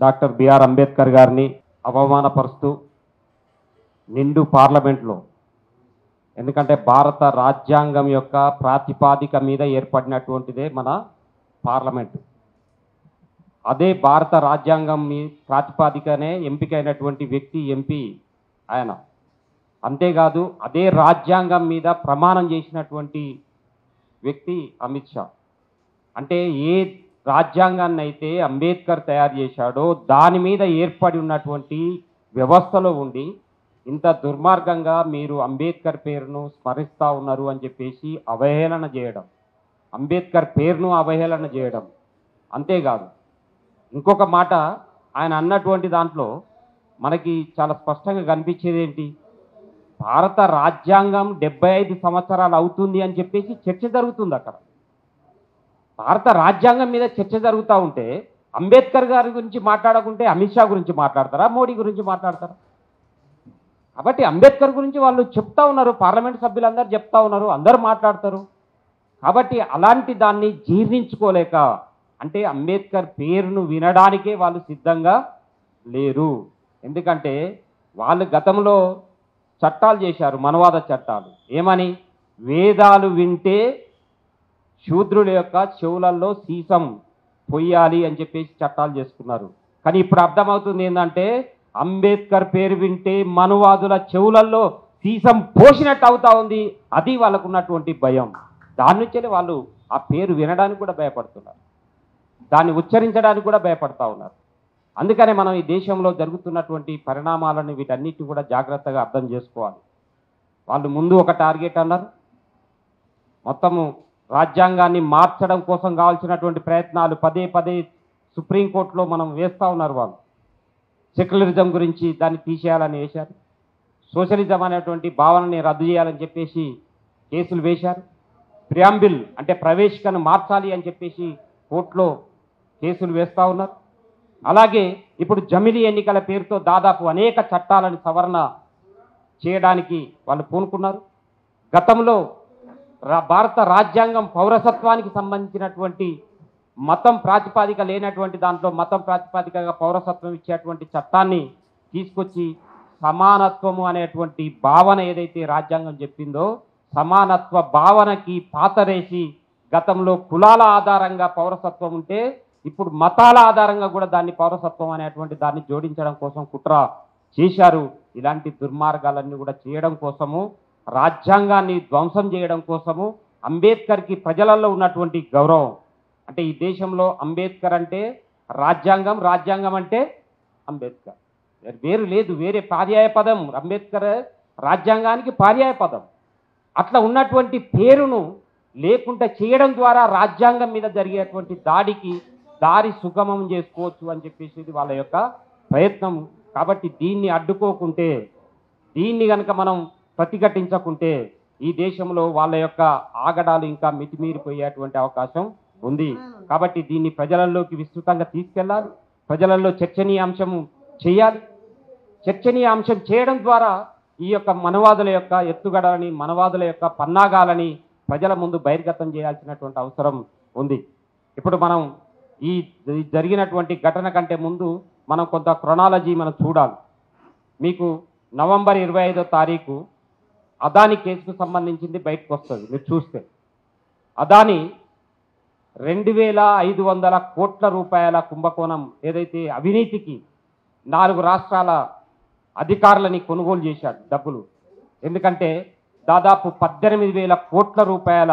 Doctor BR Ambedkar గారిని అవమానపరుస్తూ నిండు పార్లమెంట్లో, ఎందుకంటే భారత రాజ్యాంగం యొక్క ప్రాతిపాదిక మీద ఏర్పడినటువంటిదే మన పార్లమెంటు. అదే భారత రాజ్యాంగం మీ ప్రాతిపాదికనే ఎంపికైనటువంటి వ్యక్తి ఎంపీ ఆయన. అంతేకాదు అదే రాజ్యాంగం మీద ప్రమాణం చేసినటువంటి వ్యక్తి అమిత్ షా. అంటే ఏ రాజ్యాంగాన్ని అయితే అంబేద్కర్ తయారు చేశాడో దాని మీద ఏర్పడి ఉన్నటువంటి వ్యవస్థలో ఉండి ఇంత దుర్మార్గంగా మీరు అంబేద్కర్ పేరును స్మరిస్తూ ఉన్నారు అని చెప్పేసి అవహేళన చేయడం, అంబేద్కర్ పేరును అవహేళన చేయడం. అంతేకాదు ఇంకొక మాట ఆయన అన్నటువంటి దాంట్లో మనకి చాలా స్పష్టంగా కనిపించేది ఏంటి, భారత రాజ్యాంగం 75 సంవత్సరాలు అవుతుంది అని చెప్పేసి చర్చ జరుగుతుంది అక్కడ. భారత రాజ్యాంగం మీద చర్చ జరుగుతూ ఉంటే అంబేద్కర్ గారి గురించి మాట్లాడకుంటే అమిత్ షా గురించి మాట్లాడతారా, మోడీ గురించి మాట్లాడతారా? కాబట్టి అంబేద్కర్ గురించి వాళ్ళు చెప్తా ఉన్నారు, పార్లమెంట్ సభ్యులందరూ చెప్తా ఉన్నారు, అందరూ మాట్లాడతారు. కాబట్టి అలాంటి దాన్ని జీర్ణించుకోలేక, అంటే అంబేద్కర్ పేరును వినడానికే వాళ్ళు సిద్ధంగా లేరు. ఎందుకంటే వాళ్ళు గతంలో చట్టాలు చేశారు, మనవాద చట్టాలు. ఏమని? వేదాలు వింటే శూద్రుల యొక్క చెవులలో సీసం పొయ్యాలి అని చెప్పేసి చట్టాలు చేసుకున్నారు. కానీ ఇప్పుడు అర్థమవుతుంది ఏంటంటే అంబేద్కర్ పేరు వింటే మనువాదుల చెవులలో సీసం పోసినట్టు అవుతా ఉంది. అది వాళ్ళకు ఉన్నటువంటి భయం. దాని నుంచే వాళ్ళు ఆ పేరు వినడానికి కూడా భయపడుతున్నారు, దాన్ని ఉచ్చరించడానికి కూడా భయపడతా ఉన్నారు. అందుకనే మనం ఈ దేశంలో జరుగుతున్నటువంటి పరిణామాలను వీటన్నిటి కూడా జాగ్రత్తగా అర్థం చేసుకోవాలి. వాళ్ళు ముందు ఒక టార్గెట్ అన్నారు, మొత్తము రాజ్యాంగాన్ని మార్చడం కోసం కావాల్సినటువంటి ప్రయత్నాలు పదే పదే సుప్రీంకోర్టులో మనం వేస్తూ ఉన్నారు. వాళ్ళు సెక్యులరిజం గురించి దాన్ని తీసేయాలని వేశారు, సోషలిజం అనేటువంటి భావనని రద్దు చేయాలని చెప్పేసి కేసులు వేశారు, ప్రియాంబిల్ అంటే ప్రవేశికను మార్చాలి అని చెప్పేసి కోర్టులో కేసులు వేస్తూ ఉన్నారు. అలాగే ఇప్పుడు జమిలీ ఎన్నికల పేరుతో దాదాపు అనేక చట్టాలను సవరణ చేయడానికి వాళ్ళు పూనుకున్నారు. గతంలో భారత రాజ్యాంగం పౌరసత్వానికి సంబంధించినటువంటి మతం ప్రాతిపాదిక లేనటువంటి దాంట్లో మతం ప్రాతిపాదికగా పౌరసత్వం ఇచ్చేటువంటి చట్టాన్ని తీసుకొచ్చి సమానత్వము అనేటువంటి భావన ఏదైతే రాజ్యాంగం చెప్పిందో సమానత్వ భావనకి పాతరేసి గతంలో కులాల ఆధారంగా పౌరసత్వం ఉంటే ఇప్పుడు మతాల ఆధారంగా కూడా దాన్ని పౌరసత్వం అనేటువంటి దాన్ని జోడించడం కోసం కుట్ర చేశారు. ఇలాంటి దుర్మార్గాలన్నీ కూడా చేయడం కోసము, రాజ్యాంగాన్ని ధ్వంసం చేయడం కోసము, అంబేద్కర్కి ప్రజలలో ఉన్నటువంటి గౌరవం, అంటే ఈ దేశంలో అంబేద్కర్ అంటే రాజ్యాంగం, రాజ్యాంగం అంటే అంబేద్కర్, వేరు లేదు, వేరే పర్యాయ పదం. అంబేద్కర్ రాజ్యాంగానికి పర్యాయ పదం. అట్లా ఉన్నటువంటి పేరును లేకుండా చేయడం ద్వారా రాజ్యాంగం మీద జరిగేటువంటి దాడికి దారి సుగమం చేసుకోవచ్చు అని చెప్పేసి వాళ్ళ యొక్క ప్రయత్నం. కాబట్టి దీన్ని అడ్డుకోకుంటే, దీన్ని కనుక మనం ప్రతిఘటించకుంటే ఈ దేశంలో వాళ్ళ యొక్క ఆగడాలు ఇంకా మితిమీరిపోయేటువంటి అవకాశం ఉంది. కాబట్టి దీన్ని ప్రజలలోకి విస్తృతంగా తీసుకెళ్ళాలి, ప్రజలలో చర్చనీయాంశం చేయాలి. చర్చనీయాంశం చేయడం ద్వారా ఈ యొక్క మనవాదుల యొక్క ఎత్తుగడలని, మనవాదుల యొక్క పన్నాగాలని ప్రజల ముందు బహిర్గతం చేయాల్సినటువంటి అవసరం ఉంది. ఇప్పుడు మనం ఈ జరిగినటువంటి ఘటన కంటే ముందు మనం కొంత క్రొనాలజీ మనం చూడాలి. మీకు నవంబర్ 25వ తారీఖు అదాని కేసుకు సంబంధించింది బయటకు వస్తుంది. మీరు చూస్తే అదాని 2500 కోట్ల రూపాయల కుంభకోణం ఏదైతే అవినీతికి 4 రాష్ట్రాల అధికారులని కొనుగోలు చేశాడు డబ్బులు. ఎందుకంటే దాదాపు 18,000 కోట్ల రూపాయల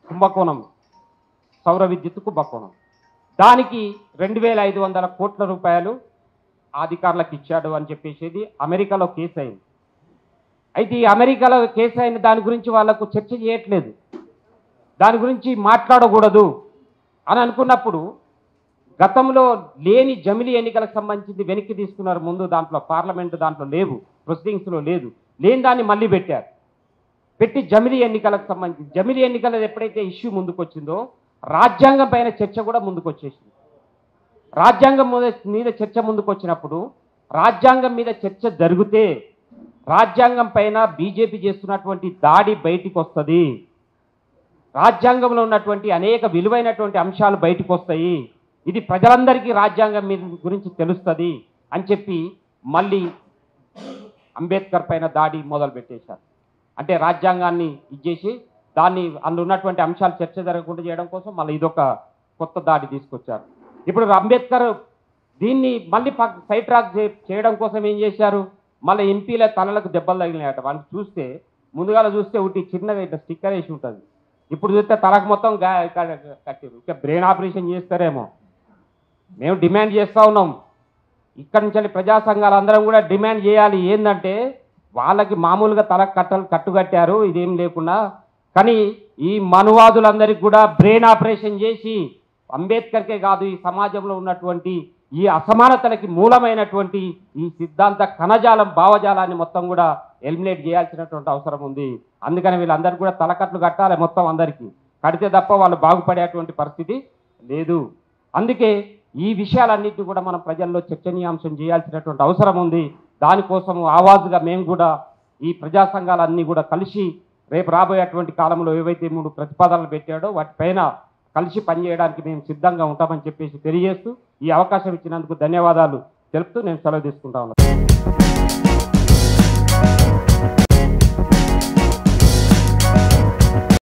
కుంభకోణం, సౌర విద్యుత్ కుంభకోణం. దానికి 2500 కోట్ల రూపాయలు అధికారులకు ఇచ్చాడు అని చెప్పేసి అమెరికాలో కేసు అయింది. అయితే ఈ అమెరికాలో కేసు అయిన దాని గురించి వాళ్ళకు చర్చ చేయట్లేదు, దాని గురించి మాట్లాడకూడదు అని అనుకున్నప్పుడు గతంలో లేని జమిలీ ఎన్నికలకు సంబంధించింది వెనక్కి తీసుకున్నారు. ముందు దాంట్లో పార్లమెంటు దాంట్లో లేవు, ప్రొసీడింగ్స్లో లేదు, లేని దాన్ని మళ్ళీ పెట్టారు. పెట్టి జమిలీ ఎన్నికలకు సంబంధించి జమిలీ ఎన్నికల ఎప్పుడైతే ఇష్యూ ముందుకు వచ్చిందో రాజ్యాంగం పైన చర్చ కూడా ముందుకు వచ్చేసింది. రాజ్యాంగం మీద చర్చ ముందుకు వచ్చినప్పుడు రాజ్యాంగం మీద చర్చ జరిగితే రాజ్యాంగం పైన బీజేపీ చేస్తున్నటువంటి దాడి బయటికి వస్తుంది, రాజ్యాంగంలో ఉన్నటువంటి అనేక విలువైనటువంటి అంశాలు బయటకు వస్తాయి. ఇది ప్రజలందరికీ రాజ్యాంగం మీద గురించి తెలుస్తుంది అని చెప్పి మళ్ళీ అంబేద్కర్ పైన దాడి మొదలు పెట్టేశారు. అంటే రాజ్యాంగాన్ని ఇచ్చేసి దాన్ని అందులో ఉన్నటువంటి అంశాలు చర్చ జరగకుండా చేయడం కోసం మళ్ళీ ఇదొక కొత్త దాడి తీసుకొచ్చారు. ఇప్పుడు అంబేద్కర్ దీన్ని మళ్ళీ సైడ్ ట్రాక్ చేయడం కోసం ఏం చేశారు, మళ్ళీ ఎంపీల తలలకు దెబ్బలు తగిలినాయట. వాళ్ళని చూస్తే ముందుగాల చూస్తే ఒకటి చిన్నగా ఇట్లా స్టిక్కర్ వేసి ఉంటుంది, ఇప్పుడు చూస్తే తలకు మొత్తం కట్టారు. ఇంకా బ్రెయిన్ ఆపరేషన్ చేస్తారేమో. మేము డిమాండ్ చేస్తూ ఉన్నాం, ఇక్కడి నుంచి ప్రజా సంఘాలు అందరం కూడా డిమాండ్ చేయాలి. ఏంటంటే వాళ్ళకి మామూలుగా తలకు కట్టుకట్టారు ఇదేం లేకుండా, కానీ ఈ మనువాదులందరికీ కూడా బ్రెయిన్ ఆపరేషన్ చేసి అంబేద్కర్కే కాదు ఈ సమాజంలో ఉన్నటువంటి ఈ అసమానతలకి మూలమైనటువంటి ఈ సిద్ధాంత కణజాలం భావజాలాన్ని మొత్తం కూడా ఎలిమినేట్ చేయాల్సినటువంటి అవసరం ఉంది. అందుకని వీళ్ళందరికీ కూడా తలకట్లు కట్టాలి, మొత్తం అందరికీ కడితే తప్ప వాళ్ళు బాగుపడేటువంటి పరిస్థితి లేదు. అందుకే ఈ విషయాలన్నింటినీ కూడా మనం ప్రజల్లో చర్చనీయాంశం చేయాల్సినటువంటి అవసరం ఉంది. దానికోసం ఆవాజుగా మేము కూడా ఈ ప్రజా సంఘాలన్నీ కూడా కలిసి రేపు రాబోయేటువంటి కాలంలో ఏవైతే 3 ప్రతిపాదనలు పెట్టాడో వాటిపైన కలిసి పనిచేయడానికి మేము సిద్ధంగా ఉంటామని చెప్పేసి తెలియజేస్తూ ఈ అవకాశం ఇచ్చినందుకు ధన్యవాదాలు తెలుపుతూ నేను సెలవు తీసుకుంటా ఉన్నాను.